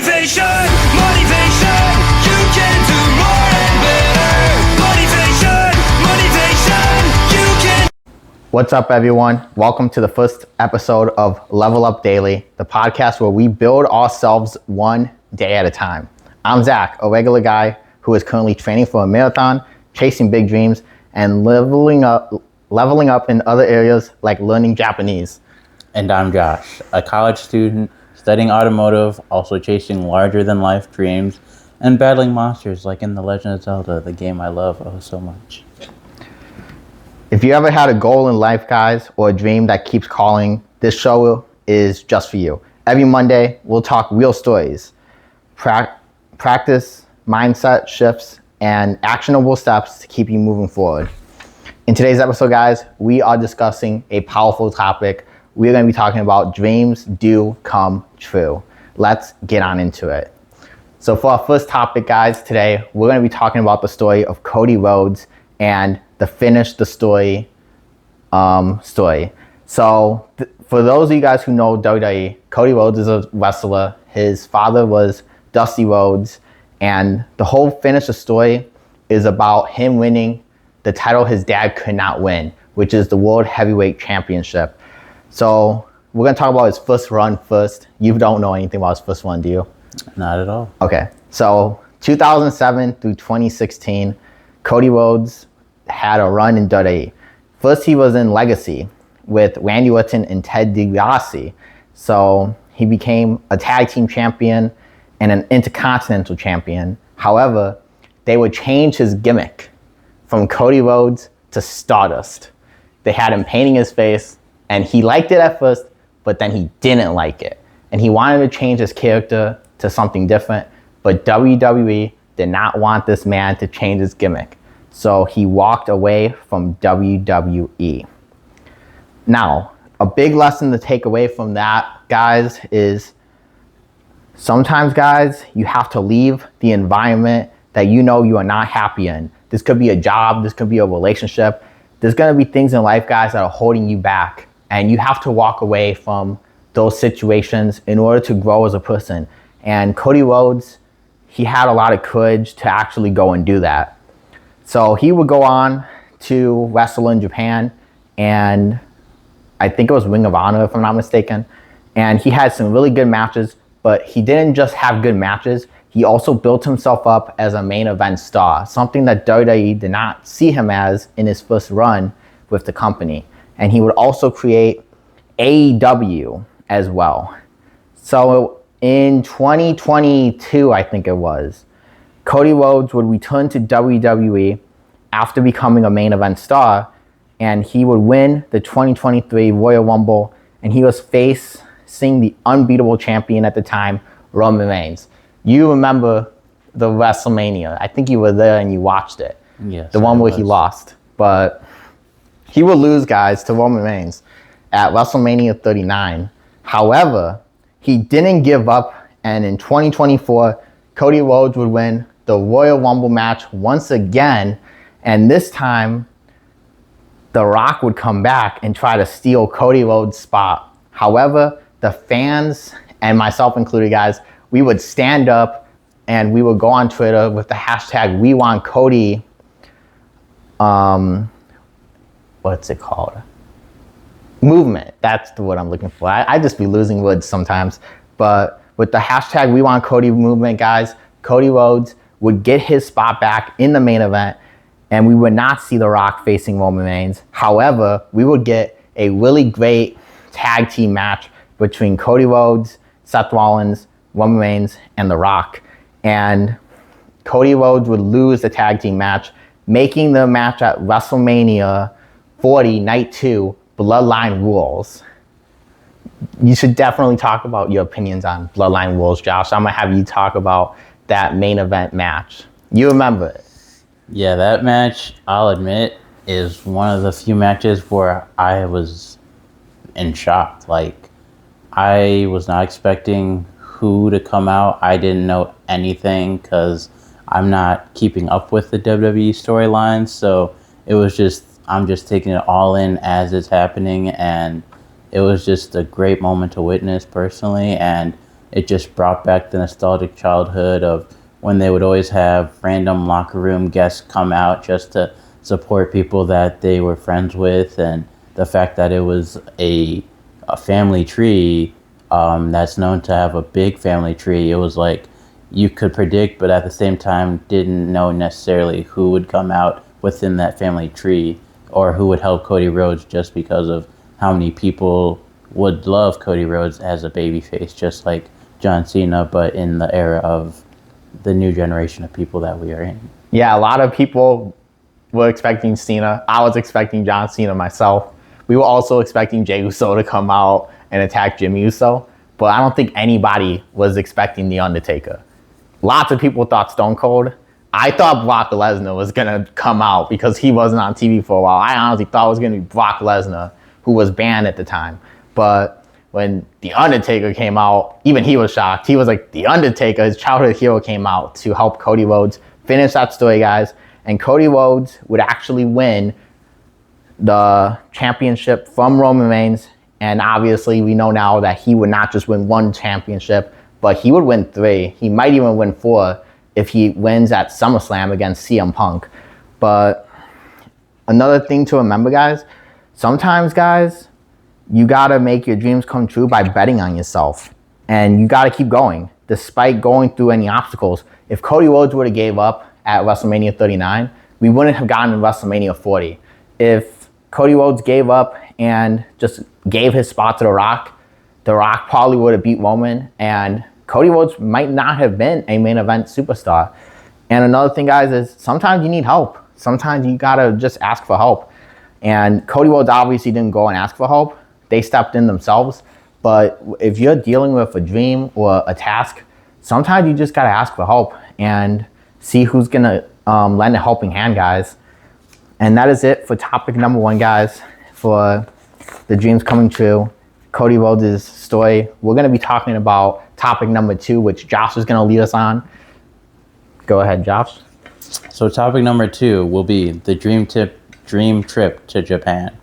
Motivation, motivation, you can do more and better. Motivation, you can. What's up, everyone? Welcome to the first episode of Level Up Daily, the podcast where we build ourselves one day at a time. I'm Zach, a regular guy who is currently training for a marathon, chasing big dreams, and leveling up in other areas like learning Japanese. And I'm Josh, a college student studying automotive, also chasing larger-than-life dreams, and battling monsters like in The Legend of Zelda, the game I love so much. If you ever had a goal in life, guys, or a dream that keeps calling, this show is just for you. Every Monday, we'll talk real stories, practice, mindset shifts, and actionable steps to keep you moving forward. In today's episode, guys, we are discussing a powerful topic. We're going to be talking about dreams do come true. Let's get on into it. So for our first topic, guys, today, we're going to be talking about the story of Cody Rhodes and the Finish the Story story. So for those of you guys who know WWE, Cody Rhodes is a wrestler. His father was Dusty Rhodes, and the whole Finish the Story is about him winning the title his dad could not win, which is the World Heavyweight Championship. So we're going to talk about his first run first. You don't know anything about his first run, do you? Not at all. Okay. So 2007 through 2016, Cody Rhodes had a run in WWE. First, he was in Legacy with Randy Orton and Ted DiBiase. So he became a tag team champion and an intercontinental champion. However, they would change his gimmick from Cody Rhodes to Stardust. They had him painting his face, and he liked it at first, but then he didn't like it. And he wanted to change his character to something different, but WWE did not want this man to change his gimmick. So he walked away from WWE. Now, a big lesson to take away from that, guys, is sometimes, guys, you have to leave the environment that you know you are not happy in. This could be a job, this could be a relationship. There's gonna be things in life, guys, that are holding you back. And you have to walk away from those situations in order to grow as a person. And Cody Rhodes, he had a lot of courage to actually go and do that. So he would go on to wrestle in Japan, and I think it was Ring of Honor, if I'm not mistaken. And he had some really good matches, but he didn't just have good matches. He also built himself up as a main event star, something that WWE did not see him as in his first run with the company. And he would also create AEW as well. So in 2022, I think it was, Cody Rhodes would return to WWE after becoming a main event star, and he would win the 2023 Royal Rumble, and he was facing the unbeatable champion at the time, Roman Reigns. You remember the WrestleMania. I think you were there and you watched it. Yes. The one where he lost. But he would lose, guys, to Roman Reigns at WrestleMania 39. However, he didn't give up, and in 2024, Cody Rhodes would win the Royal Rumble match once again, and this time, The Rock would come back and try to steal Cody Rhodes' spot. However, the fans, and myself included, guys, we would stand up and we would go on Twitter with the hashtag #WeWantCody. What's it called? Movement. That's the word I'm looking for. I just be losing words sometimes. But with the hashtag #WeWantCody movement, guys, Cody Rhodes would get his spot back in the main event, and we would not see The Rock facing Roman Reigns. However, we would get a really great tag team match between Cody Rhodes, Seth Rollins, Roman Reigns, and The Rock. And Cody Rhodes would lose the tag team match, making the match at WrestleMania 40, Night 2, Bloodline Rules. You should definitely talk about your opinions on Bloodline Rules, Josh. I'm going to have you talk about that main event match. You remember it. Yeah, that match, I'll admit, is one of the few matches where I was in shock. Like, I was not expecting who to come out. I didn't know anything because I'm not keeping up with the WWE storylines. So it was just, I'm just taking it all in as it's happening. And it was just a great moment to witness personally. And it just brought back the nostalgic childhood of when they would always have random locker room guests come out just to support people that they were friends with, and the fact that it was a family tree that's known to have a big family tree. It was like you could predict, but at the same time didn't know necessarily who would come out within that family tree or who would help Cody Rhodes, just because of how many people would love Cody Rhodes as a babyface, just like John Cena, but in the era of the new generation of people that we are in. Yeah, a lot of people were expecting Cena. I was expecting John Cena myself. We were also expecting Jey Uso to come out and attack Jimmy Uso, but I don't think anybody was expecting The Undertaker. Lots of people thought Stone Cold. I thought Brock Lesnar was going to come out because he wasn't on TV for a while. I honestly thought it was going to be Brock Lesnar, who was banned at the time. But when The Undertaker came out, even he was shocked. He was like, The Undertaker, his childhood hero, came out to help Cody Rhodes finish that story, guys. And Cody Rhodes would actually win the championship from Roman Reigns. And obviously, we know now that he would not just win one championship, but he would win 3. He might even win 4 if he wins at SummerSlam against CM Punk. But another thing to remember, guys, sometimes, guys, you got to make your dreams come true by betting on yourself. And you got to keep going, despite going through any obstacles. If Cody Rhodes would have gave up at WrestleMania 39, we wouldn't have gotten to WrestleMania 40. If Cody Rhodes gave up and just gave his spot to The Rock probably would have beat Roman, and Cody Rhodes might not have been a main event superstar. And another thing, guys, is sometimes you need help. Sometimes you gotta just ask for help. And Cody Rhodes obviously didn't go and ask for help. They stepped in themselves. But if you're dealing with a dream or a task, sometimes you just gotta ask for help and see who's gonna lend a helping hand, guys. And that is it for topic number 1, guys, for the dreams coming true, Cody Rhodes' story. We're gonna be talking about topic number 2, which Josh is going to lead us on. Go ahead, Josh. So topic number 2 will be the dream trip to Japan.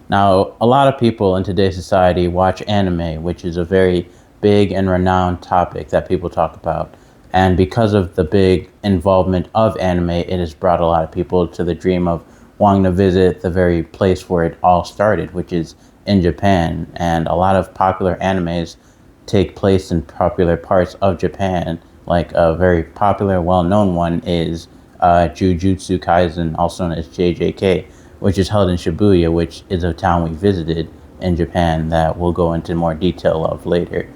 Now, a lot of people in today's society watch anime, which is a very big and renowned topic that people talk about. And because of the big involvement of anime, it has brought a lot of people to the dream of wanting to visit the very place where it all started, which is in Japan. And a lot of popular animes take place in popular parts of Japan. Like a very popular, well-known one is Jujutsu Kaisen, also known as JJK, which is held in Shibuya, which is a town we visited in Japan that we'll go into more detail of later.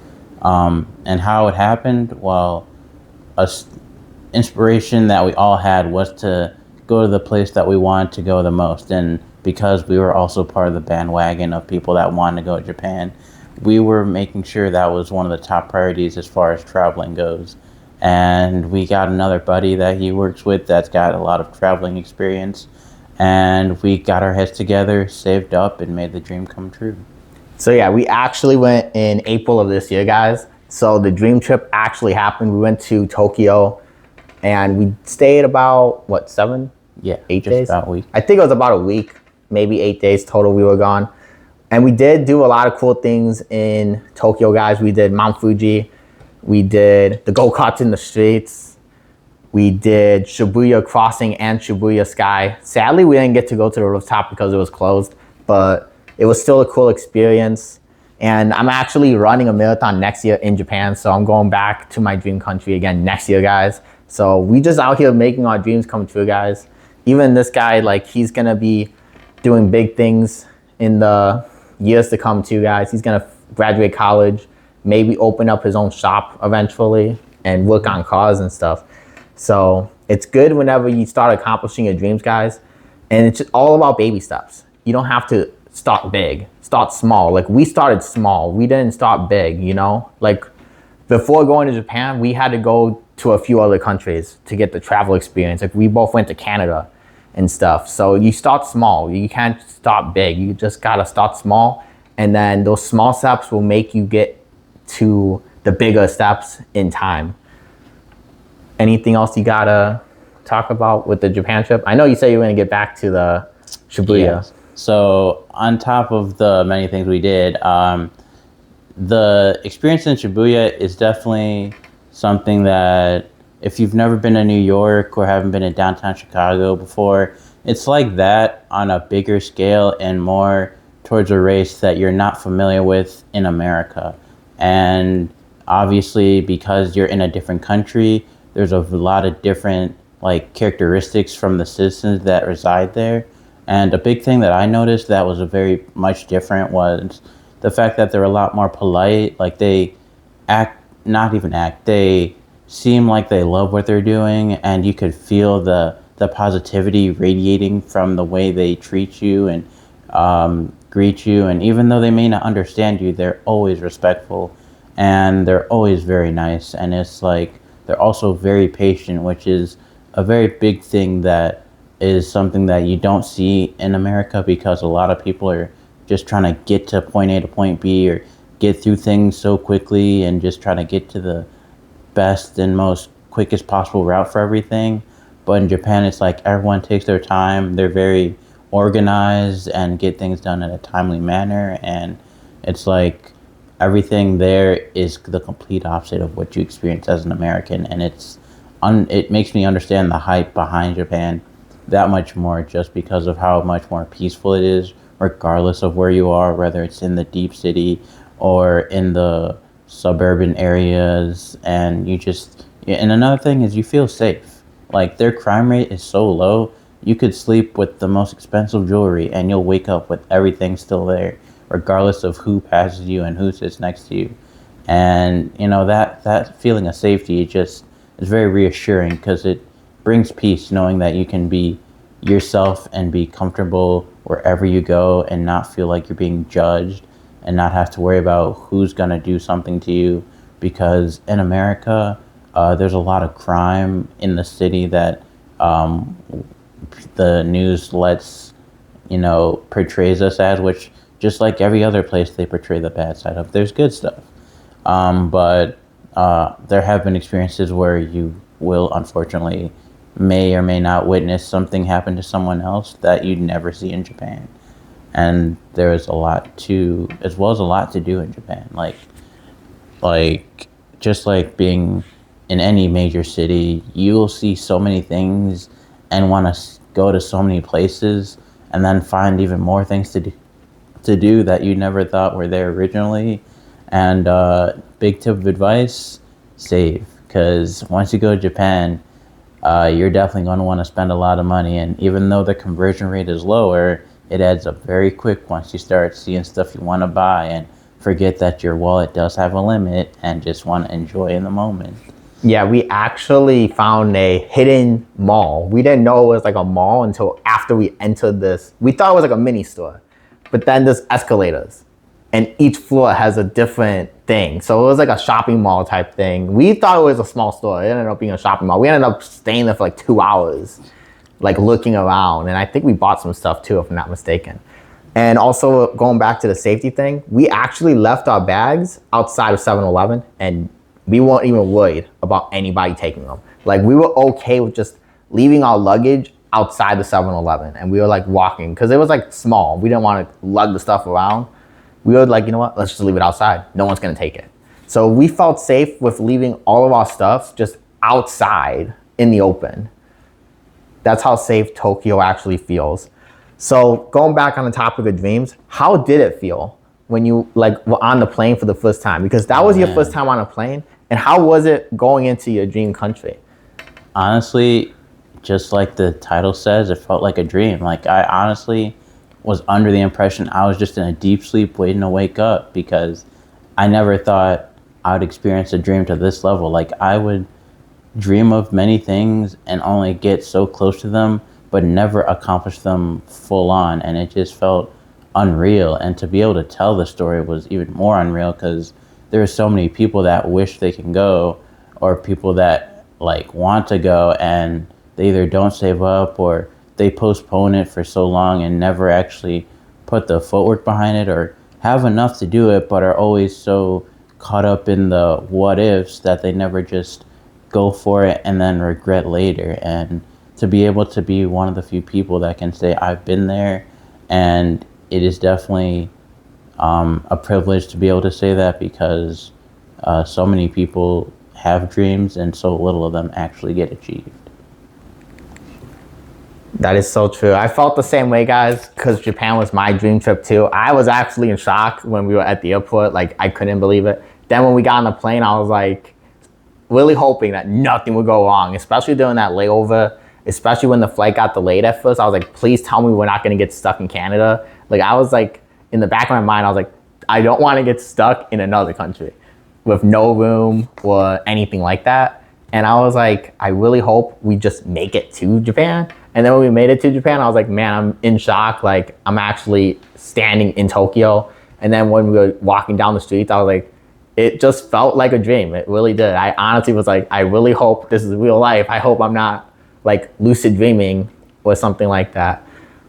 And how it happened, well, inspiration that we all had was to go to the place that we wanted to go the most. And because we were also part of the bandwagon of people that wanted to go to Japan, we were making sure that was one of the top priorities as far as traveling goes. And we got another buddy that he works with that's got a lot of traveling experience. And we got our heads together, saved up, and made the dream come true. So yeah, we actually went in April of this year, guys. So the dream trip actually happened. We went to Tokyo and we stayed about, 7? Yeah, 8 just days? about a week. I think it was about a week, maybe 8 days total we were gone. And we did do a lot of cool things in Tokyo, guys. We did Mount Fuji. We did the go-karts in the streets. We did Shibuya Crossing and Shibuya Sky. Sadly, we didn't get to go to the rooftop because it was closed, but it was still a cool experience. And I'm actually running a marathon next year in Japan, so I'm going back to my dream country again next year, guys. So we just out here making our dreams come true, guys. Even this guy, he's going to be doing big things in the years to come too, guys. He's going to graduate college, maybe open up his own shop eventually and work on cars and stuff. So it's good whenever you start accomplishing your dreams, guys. And it's all about baby steps. You don't have to start big, start small. We started small. We didn't start big, before going to Japan, we had to go to a few other countries to get the travel experience. We both went to Canada and stuff. So you start small. You can't start big. You just gotta start small. And then those small steps will make you get to the bigger steps in time. Anything else you gotta talk about with the Japan trip? I know you said you were gonna get back to the Shibuya. Yes. So on top of the many things we did, the experience in Shibuya is definitely something that if you've never been to New York or haven't been to downtown Chicago before, it's like that on a bigger scale and more towards a race that you're not familiar with in America. And obviously, because you're in a different country, there's a lot of different like characteristics from the citizens that reside there. And a big thing that I noticed that was a very much different was the fact that they're a lot more polite. Like they act, not even act, they seem like they love what they're doing, and you could feel the positivity radiating from the way they treat you and greet you. And even though they may not understand you, they're always respectful and they're always very nice. And it's like they're also very patient, which is a very big thing that is something that you don't see in America, because a lot of people are just trying to get to point A to point B or get through things so quickly and just trying to get to the best and most quickest possible route for everything. But in Japan, it's like everyone takes their time. They're very organized and get things done in a timely manner. And it's like everything there is the complete opposite of what you experience as an American. And it makes me understand the hype behind Japan that much more, just because of how much more peaceful it is, regardless of where you are, whether it's in the deep city or in the suburban areas. And and another thing is you feel safe. Like their crime rate is so low, you could sleep with the most expensive jewelry and you'll wake up with everything still there, regardless of who passes you and who sits next to you. And that feeling of safety just is very reassuring, because it brings peace knowing that you can be yourself and be comfortable wherever you go and not feel like you're being judged and not have to worry about who's going to do something to you. Because in America, there's a lot of crime in the city that the news portrays us as, which just like every other place, they portray the bad side of. There's good stuff. But there have been experiences where you will unfortunately may or may not witness something happen to someone else that you'd never see in Japan. And there is a lot to do in Japan. Like just like being in any major city, you will see so many things and want to go to so many places, and then find even more things to do that you never thought were there originally. And big tip of advice: save, because once you go to Japan, you're definitely going to want to spend a lot of money. And even though the conversion rate is lower, it adds up very quick once you start seeing stuff you want to buy and forget that your wallet does have a limit and just want to enjoy in the moment. Yeah, we actually found a hidden mall. We didn't know it was like a mall until after we entered this. We thought it was like a mini store, but then there's escalators and each floor has a different thing. So it was like a shopping mall type thing. We thought it was a small store. It ended up being a shopping mall. We ended up staying there for like 2 hours, like looking around. And I think we bought some stuff too, if I'm not mistaken. And also going back to the safety thing, we actually left our bags outside of 7-Eleven and we weren't even worried about anybody taking them. Like we were okay with just leaving our luggage outside the 7-Eleven, and we were like walking, because it was like small. We didn't want to lug the stuff around. We were like, you know what, let's just leave it outside. No one's gonna take it. So we felt safe with leaving all of our stuff just outside in the open. That's how safe Tokyo actually feels. So going back on the topic of dreams, how did it feel when you were on the plane for the first time? Because that was your first time on a plane. And how was it going into your dream country? Honestly, just like the title says, it felt like a dream. Like I honestly was under the impression I was just in a deep sleep waiting to wake up, because I never thought I would experience a dream to this level. Like I would dream of many things and only get so close to them, but never accomplish them full on. And it just felt unreal. And to be able to tell the story was even more unreal, because there are so many people that wish they can go, or people that want to go and they either don't save up or they postpone it for so long and never actually put the footwork behind it, or have enough to do it but are always so caught up in the what ifs that they never just go for it and then regret later. And to be able to be one of the few people that can say I've been there, and it is definitely a privilege to be able to say that because so many people have dreams and so little of them actually get achieved. That is so true. I felt the same way, guys, because Japan was my dream trip too. I was actually in shock when we were at the airport. Like, I couldn't believe it. Then when we got on the plane, I was like really hoping that nothing would go wrong, especially during that layover, especially when the flight got delayed at first. I was like, please tell me we're not going to get stuck in Canada. Like, I was like, in the back of my mind, I was like, I don't want to get stuck in another country with no room or anything like that. And I was like, I really hope we just make it to Japan. And then when we made it to Japan, I was like, man, I'm in shock. Like, I'm actually standing in Tokyo. And then when we were walking down the streets, I was like, it just felt like a dream. It really did. I honestly was like, I really hope this is real life. I hope I'm not like lucid dreaming or something like that.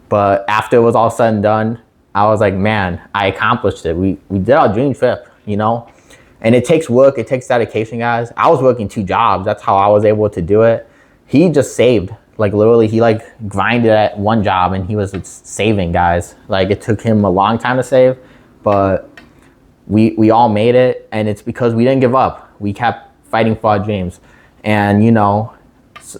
But after it was all said and done, I was like, man, I accomplished it. We did our dream trip, you know? And it takes work, it takes dedication, guys. I was working 2 jobs. That's how I was able to do it. He just saved. Like, literally, he like grinded at one job and he was saving, guys. Like, it took him a long time to save, but we all made it. And it's because we didn't give up. We kept fighting for our dreams. And, you know,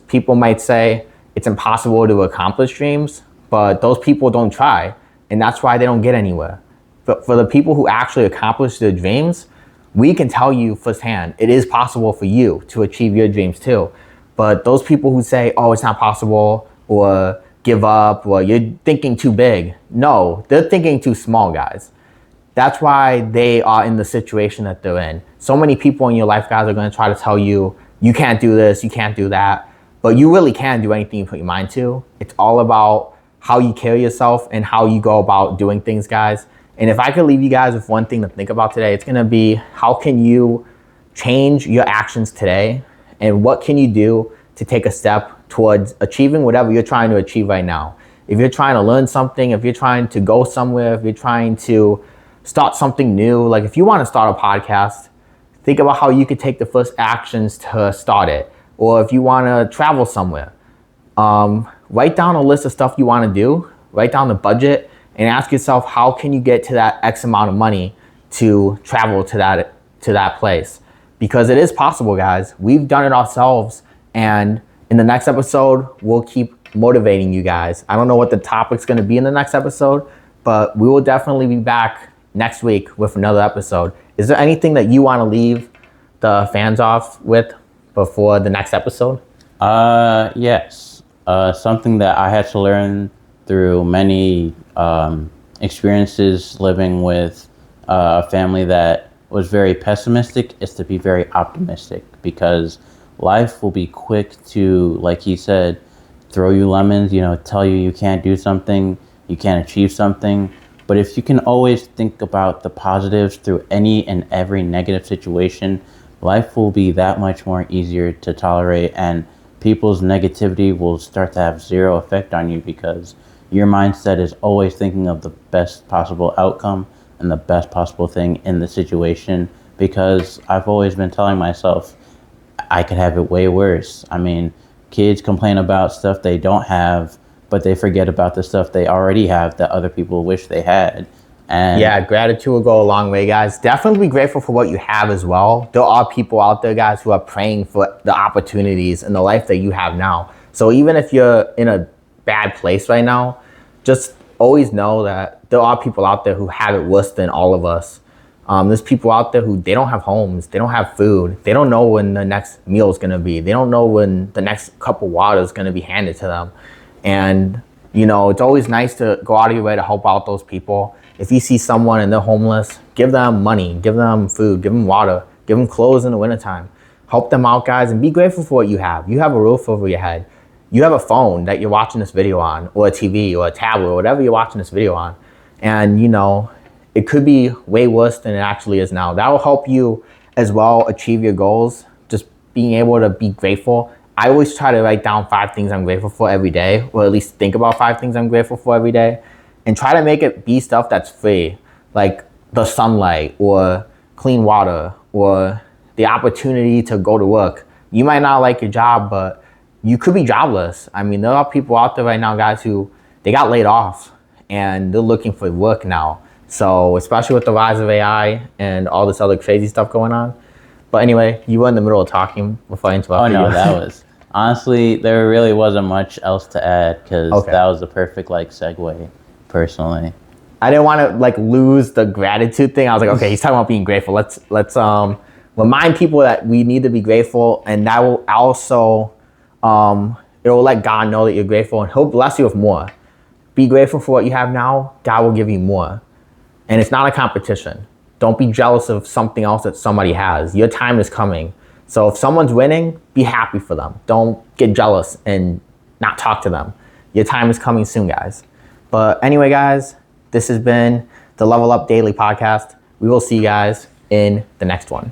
people might say it's impossible to accomplish dreams, but those people don't try. And that's why they don't get anywhere. But for the people who actually accomplish their dreams, we can tell you firsthand, it is possible for you to achieve your dreams too. But those people who say, oh, it's not possible, or give up, or you're thinking too big. No, they're thinking too small, guys. That's why they are in the situation that they're in. So many people in your life, guys, are going to try to tell you, you can't do this, you can't do that. But you really can do anything you put your mind to. It's all about how you carry yourself and how you go about doing things, guys. And if I could leave you guys with one thing to think about today, it's going to be, how can you change your actions today? And what can you do to take a step towards achieving whatever you're trying to achieve right now? If you're trying to learn something, if you're trying to go somewhere, if you're trying to start something new, like if you want to start a podcast, think about how you could take the first actions to start it. Or if you want to travel somewhere, write down a list of stuff you want to do, write down the budget, and ask yourself, how can you get to that X amount of money to travel to that place? Because it is possible, guys. We've done it ourselves. And in the next episode, we'll keep motivating you guys. I don't know what the topic's going to be in the next episode, but we will definitely be back next week with another episode. Is there anything that you want to leave the fans off with before the next episode? Yes. Something that I had to learn through many experiences living with a family that was very pessimistic is to be very optimistic, because life will be quick to, like he said, throw you lemons, tell you can't do something, you can't achieve something. But if you can always think about the positives through any and every negative situation, life will be that much more easier to tolerate, and people's negativity will start to have zero effect on you, because your mindset is always thinking of the best possible outcome and the best possible thing in the situation. Because I've always been telling myself, I could have it way worse. I mean, kids complain about stuff they don't have, but they forget about the stuff they already have that other people wish they had. And yeah, gratitude will go a long way, guys. Definitely be grateful for what you have as well. There are people out there, guys, who are praying for the opportunities and the life that you have now. So even if you're in a bad place right now, just always know that there are people out there who have it worse than all of us. There's people out there who, they don't have homes, they don't have food, they don't know when the next meal is gonna be, they don't know when the next cup of water is gonna be handed to them. And it's always nice to go out of your way to help out those people. If you see someone and they're homeless, give them money, give them food, give them water, give them clothes in the wintertime. Help them out, guys, and be grateful for what you have. You have a roof over your head. You have a phone that you're watching this video on, or a TV or a tablet, or whatever you're watching this video on. And it could be way worse than it actually is now. That will help you as well achieve your goals, just being able to be grateful. I always try to write down 5 things I'm grateful for every day, or at least think about 5 things I'm grateful for every day, and try to make it be stuff that's free, like the sunlight, or clean water, or the opportunity to go to work. You might not like your job, but you could be jobless. I mean, there are people out there right now, guys, who they got laid off and they're looking for work now. So especially with the rise of AI and all this other crazy stuff going on. But anyway, you were in the middle of talking before I interrupted Oh no, you. that was honestly there really wasn't much else to add because Okay. that was the perfect like segue. Personally, I didn't want to like lose the gratitude thing. I was like, okay, he's talking about being grateful. Let's remind people that we need to be grateful, and that will also it will let God know that you're grateful, and He'll bless you with more. Be grateful for what you have now. God will give you more, and it's not a competition. Don't be jealous of something else that somebody has. Your time is coming. So if someone's winning, be happy for them. Don't get jealous and not talk to them. Your time is coming soon, guys. But anyway, guys, this has been the Level Up Daily Podcast. We will see you guys in the next one.